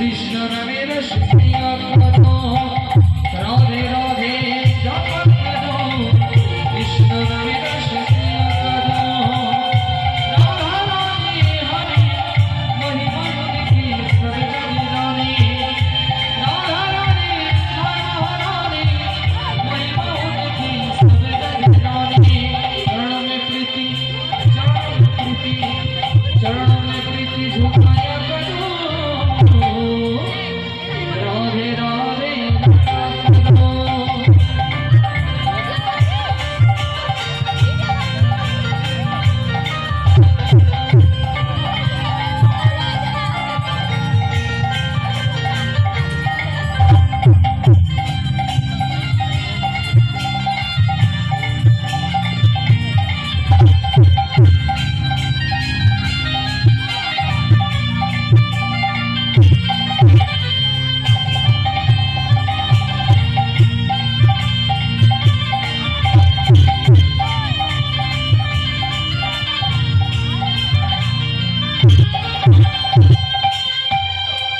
কৃষ্ণ নামের শুনিয়া কদম রাধে রাধে জপত কদম কৃষ্ণ নামের শুনিয়া কদম রাধা রাধে হরে মহিমা দেখি সব জনে জানে রাধা রাধে রাধা রাধে মহিমা দেখি সব জনে জানে চरण में प्रीति चरण में प्रीति झुकाया करो राधे राधे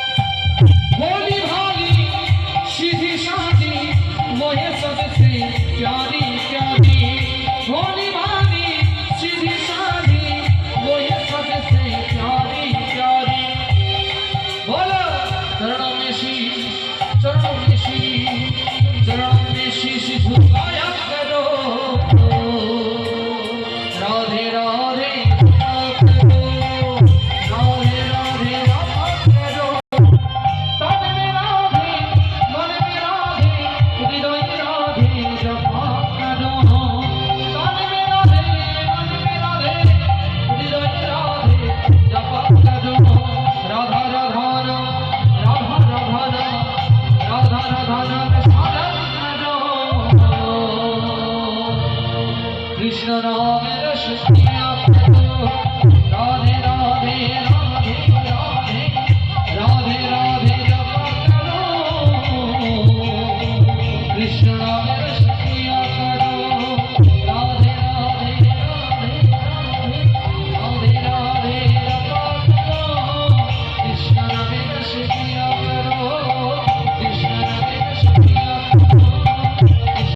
भोली भाली सीधी सादी मोहे सबसे प्यारी प्यारी भोली भाली सीधी सादी मोहे सबसे प्यारी प्यारी बोलो चरणों में शीश झुकाया करो राधे राधे करो राधे राधे करो तन में राधे मन में राधे हृदय राधे जपा करो तन में राधे मन में राधे हृदय राधे जपा करो राधा राधा राधा राधा राधा राधा साधन करो कृष्ण नाम रस किया